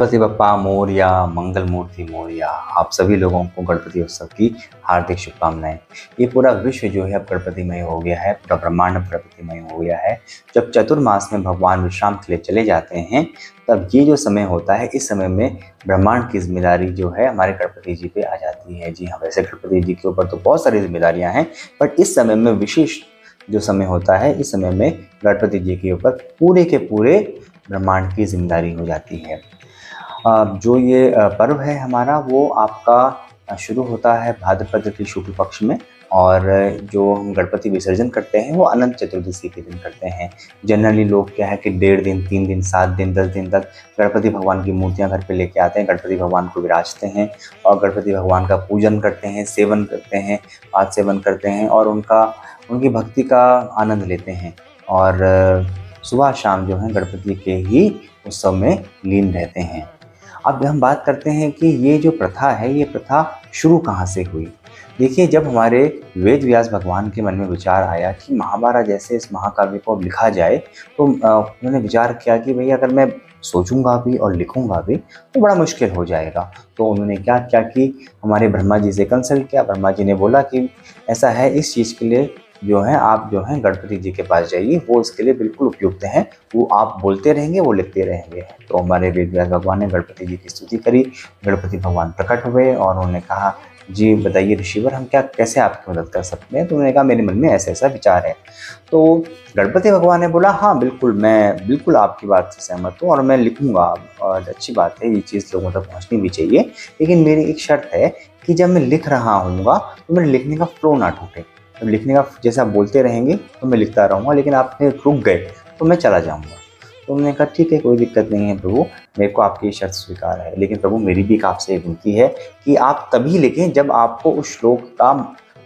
गणपति बप्पा मोरया, मंगल मूर्ति मोरया। आप सभी लोगों को गणपति उत्सव की हार्दिक शुभकामनाएं। ये पूरा विश्व जो है अब गणपतिमय हो गया है, पूरा ब्रह्मांड गणपतिमय हो गया है। जब चतुर्मास में भगवान विश्राम के लिए चले जाते हैं, तब ये जो समय होता है, इस समय में ब्रह्मांड की जिम्मेदारी जो है हमारे गणपति जी पे आ जाती है। जी हाँ, वैसे गणपति जी के ऊपर तो बहुत सारी जिम्मेदारियाँ हैं, बट इस समय में विशेष जो समय होता है, इस समय में गणपति जी के ऊपर पूरे के पूरे ब्रह्मांड की जिम्मेदारी हो जाती है। जो ये पर्व है हमारा, वो आपका शुरू होता है भाद्रपद के शुक्ल पक्ष में, और जो हम गणपति विसर्जन करते हैं वो अनंत चतुर्दशी के दिन करते हैं। जनरली लोग क्या है कि 1.5 दिन, 3 दिन, 7 दिन, 10 दिन तक गणपति भगवान की मूर्तियां घर पे लेके आते हैं, गणपति भगवान को विराजते हैं और गणपति भगवान का पूजन करते हैं, सेवन करते हैं, पाद सेवन करते हैं और उनकी भक्ति का आनंद लेते हैं। और सुबह शाम जो है गणपति के ही उत्सव में लीन रहते हैं। अब हम बात करते हैं कि ये जो प्रथा है, ये प्रथा शुरू कहाँ से हुई। देखिए, जब हमारे वेद व्यास भगवान के मन में विचार आया कि महाभारत जैसे इस महाकाव्य को अब लिखा जाए, तो उन्होंने विचार किया कि भई अगर मैं सोचूंगा भी और लिखूंगा भी तो बड़ा मुश्किल हो जाएगा। तो उन्होंने क्या किया कि हमारे ब्रह्मा जी से कंसल्ट किया। ब्रह्मा जी ने बोला कि ऐसा है, इस चीज़ के लिए जो है आप जो है गणपति जी के पास जाइए, वो इसके लिए बिल्कुल उपयुक्त हैं। वो आप बोलते रहेंगे, वो लिखते रहेंगे। तो हमारे वेद व्यास भगवान ने गणपति जी की स्तुति करी। गणपति भगवान प्रकट हुए और उन्होंने कहा, जी बताइए ऋषिवर, हम कैसे आपकी मदद कर सकते हैं। तो उन्होंने कहा, मेरे मन में ऐसा ऐसा विचार है। तो गणपति भगवान ने बोला, हाँ बिल्कुल, मैं बिल्कुल आपकी बात से सहमत हूँ और मैं लिखूंगा, और अच्छी बात है, ये चीज़ लोगों तक पहुँचनी भी चाहिए। लेकिन मेरी एक शर्त है कि जब मैं लिख रहा हूँगा तो मेरे लिखने का फ्लो ना टूटे। जब लिखने का जैसे आप बोलते रहेंगे तो मैं लिखता रहूँगा, लेकिन आपने रुक गए तो मैं चला जाऊँगा। तो उन्होंने कहा, ठीक है, कोई दिक्कत नहीं है प्रभु, मेरे को आपकी शर्त स्वीकार है। लेकिन प्रभु, मेरी भी एक आपसे एक विनती है कि आप तभी लिखें जब आपको उस श्लोक का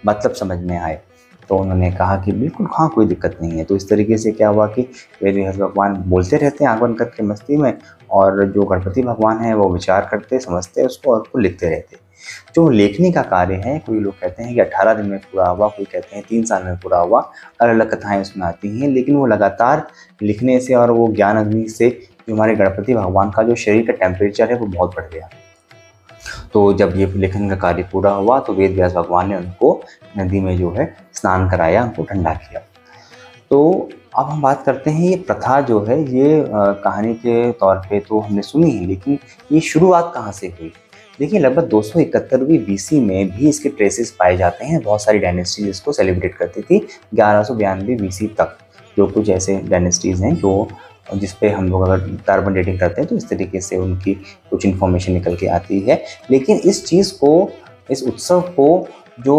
मतलब समझ में आए। तो उन्होंने कहा कि बिल्कुल, हाँ कोई दिक्कत नहीं है। तो इस तरीके से क्या हुआ कि वेद व्यास भगवान बोलते रहते हैं आंख बंद करके मस्ती में, और जो गणपति भगवान हैं वो विचार करते, समझते उसको और उसको लिखते रहते। जो लेखनी का कार्य है, कोई लोग कहते हैं कि 18 दिन में पूरा हुआ, कोई कहते हैं 3 साल में पूरा हुआ, अलग अलग कथाएं उसमें आती हैं। लेकिन वो लगातार लिखने से और वो ज्ञान अग्नि से जो हमारे गणपति भगवान का जो शरीर का टेम्परेचर है वो बहुत बढ़ गया। तो जब ये लेखन का कार्य पूरा हुआ तो वेद व्यास भगवान ने उनको नदी में जो है स्नान कराया, उनको ठंडा किया। तो अब हम बात करते हैं, ये प्रथा जो है ये कहानी के तौर पे तो हमने सुनी है, लेकिन ये शुरुआत कहाँ से हुई। देखिए, लगभग 271वीं बीसी में भी इसके ट्रेसेस पाए जाते हैं। बहुत सारी डायनेस्टीज इसको सेलिब्रेट करती थी 1192 बीसी तक। जो कुछ ऐसे डायनेस्टीज़ हैं जो जिस पे हम लोग अगर कार्बन डेटिंग करते हैं तो इस तरीके से उनकी कुछ इन्फॉर्मेशन निकल के आती है। लेकिन इस चीज़ को, इस उत्सव को जो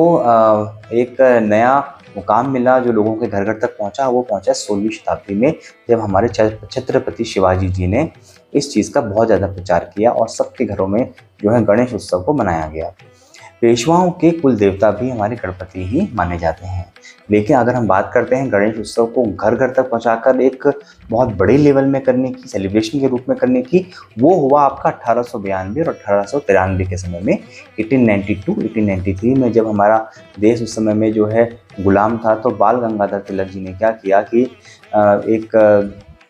एक नया मुकाम मिला, जो लोगों के घर घर तक पहुंचा, वो पहुंचा 16वीं शताब्दी में, जब हमारे छत्रपति शिवाजी जी ने इस चीज़ का बहुत ज़्यादा प्रचार किया और सबके घरों में जो है गणेश उत्सव को मनाया गया। पेशवाओं के कुल देवता भी हमारे गणपति ही माने जाते हैं। लेकिन अगर हम बात करते हैं गणेश उत्सव को घर घर तक पहुंचाकर एक बहुत बड़े लेवल में करने की, सेलिब्रेशन के रूप में करने की, वो हुआ आपका 1892 और 1893 के समय में। 1892-1893 में जब हमारा देश उस समय में जो है गुलाम था, तो बाल गंगाधर तिलक जी ने क्या किया कि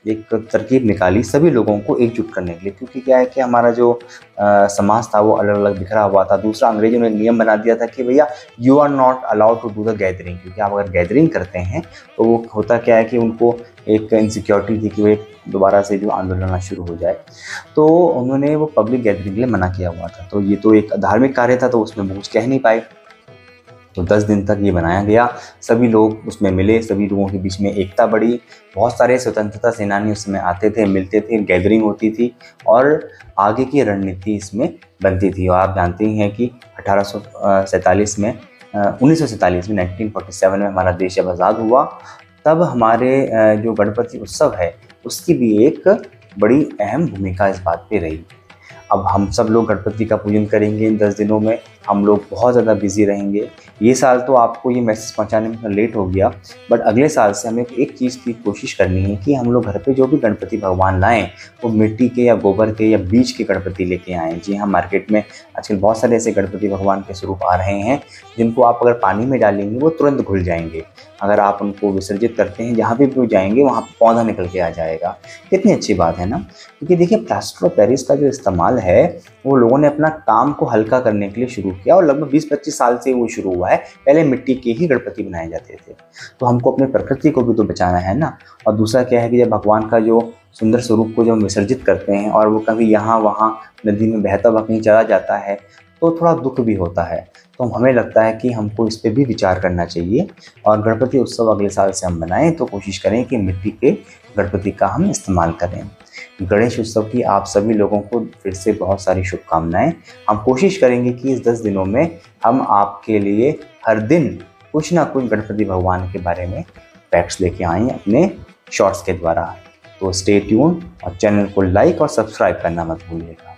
एक तरकीब निकाली सभी लोगों को एकजुट करने के लिए। क्योंकि क्या है कि हमारा जो समाज था वो अलग अलग बिखरा हुआ था। दूसरा, अंग्रेजों ने नियम बना दिया था कि भैया you are not allowed to do the gathering, क्योंकि आप अगर गैदरिंग करते हैं तो वो होता क्या है कि उनको एक इनसिक्योरिटी थी कि वो एक दोबारा से जो आंदोलन शुरू हो जाए। तो उन्होंने वो पब्लिक गैदरिंग के लिए मना किया हुआ था। तो ये तो एक धार्मिक कार्य था, तो उसमें कुछ कह नहीं पाए। तो 10 दिन तक ये बनाया गया, सभी लोग उसमें मिले, सभी लोगों के बीच में एकता बढ़ी। बहुत सारे स्वतंत्रता सेनानी उस समय आते थे, मिलते थे, गैदरिंग होती थी और आगे की रणनीति इसमें बनती थी। और आप जानते ही हैं कि 1947 में 1947 में हमारा देश जब आज़ाद हुआ, तब हमारे जो गणपति उत्सव है उसकी भी एक बड़ी अहम भूमिका इस बात पे रही। अब हम सब लोग गणपति का पूजन करेंगे इन 10 दिनों में, हम लोग बहुत ज़्यादा बिजी रहेंगे। ये साल तो आपको ये मैसेज पहुंचाने में लेट हो गया, बट अगले साल से हमें एक चीज़ की कोशिश करनी है कि हम लोग घर पे जो भी गणपति भगवान लाएं वो मिट्टी के या गोबर के या बीज के गणपति लेके आएँ। जी हाँ, मार्केट में आजकल बहुत सारे ऐसे गणपति भगवान के स्वरूप आ रहे हैं जिनको आप अगर पानी में डालेंगे वो तुरंत घुल जाएंगे। अगर आप उनको विसर्जित करते हैं जहाँ भी वो जाएंगे वहाँ पर पौधा निकल के आ जाएगा। कितनी अच्छी बात है ना। क्योंकि देखिए प्लास्टर ऑफ पेरिस का जो इस्तेमाल है वो लोगों ने अपना काम को हल्का करने के लिए शुरू किया और लगभग 20-25 साल से वो शुरू हुआ है। पहले मिट्टी के ही गणपति बनाए जाते थे। तो हमको अपने प्रकृति को भी तो बचाना है ना। और दूसरा क्या है कि जब भगवान का जो सुंदर स्वरूप को जब हम विसर्जित करते हैं और वो कभी यहाँ वहाँ नदी में बहता हुआ कहीं चला जाता है तो थोड़ा दुख भी होता है। तो हमें लगता है कि हमको इस पे भी विचार करना चाहिए और गणपति उत्सव अगले साल से हम बनाएं तो कोशिश करें कि मिट्टी के गणपति का हम इस्तेमाल करें। गणेश उत्सव की आप सभी लोगों को फिर से बहुत सारी शुभकामनाएं। हम कोशिश करेंगे कि इस 10 दिनों में हम आपके लिए हर दिन कुछ ना कुछ गणपति भगवान के बारे में फैक्ट्स लेके आएँ अपने शॉर्ट्स के द्वारा। तो स्टे ट्यून और चैनल को लाइक और सब्सक्राइब करना मत भूलिएगा।